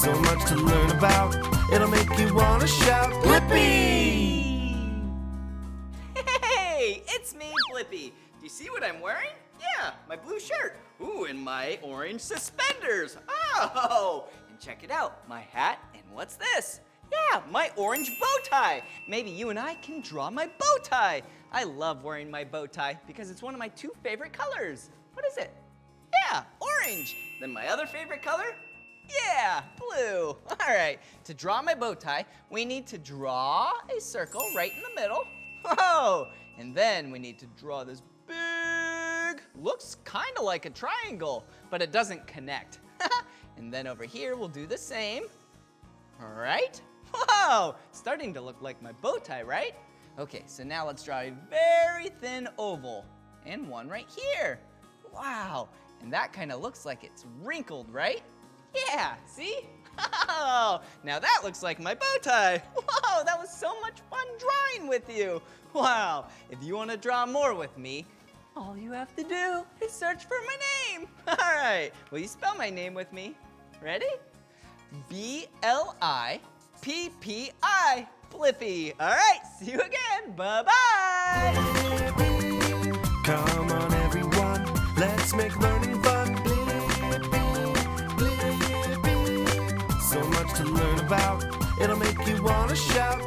So much to learn about, it'll make you want to shout, Blippi! Hey, it's me, Blippi. Do you see what I'm wearing? Yeah, my blue shirt. Ooh, and my orange suspenders. Oh, and check it out, my hat, and what's this? Yeah, my orange bow tie. Maybe you and I can draw my bow tie. I love wearing my bow tie because it's one of my 2 favorite colors. What is it? Yeah, orange. Then my other favorite color? Yeah, blue. All right, to draw my bow tie, we need to draw a circle right in the middle. Whoa, and then we need to draw this big, looks kind of like a triangle, but it doesn't connect. And then over here, we'll do the same. All right. Whoa, starting to look like my bow tie, right? Okay, so now let's draw a very thin oval and one right here. Wow, and that kind of looks like it's wrinkled, right? Yeah, see? Oh, now that looks like my bow tie. Whoa, that was so much fun drawing with you. Wow, if you want to draw more with me, all you have to do is search for my name. All right, will you spell my name with me? Ready? B-L-I-P-P-I, Blippi. All right, see you again. Bye-bye. Come on, everyone, let's make learning fun. So much to learn about, it'll make you want to shout,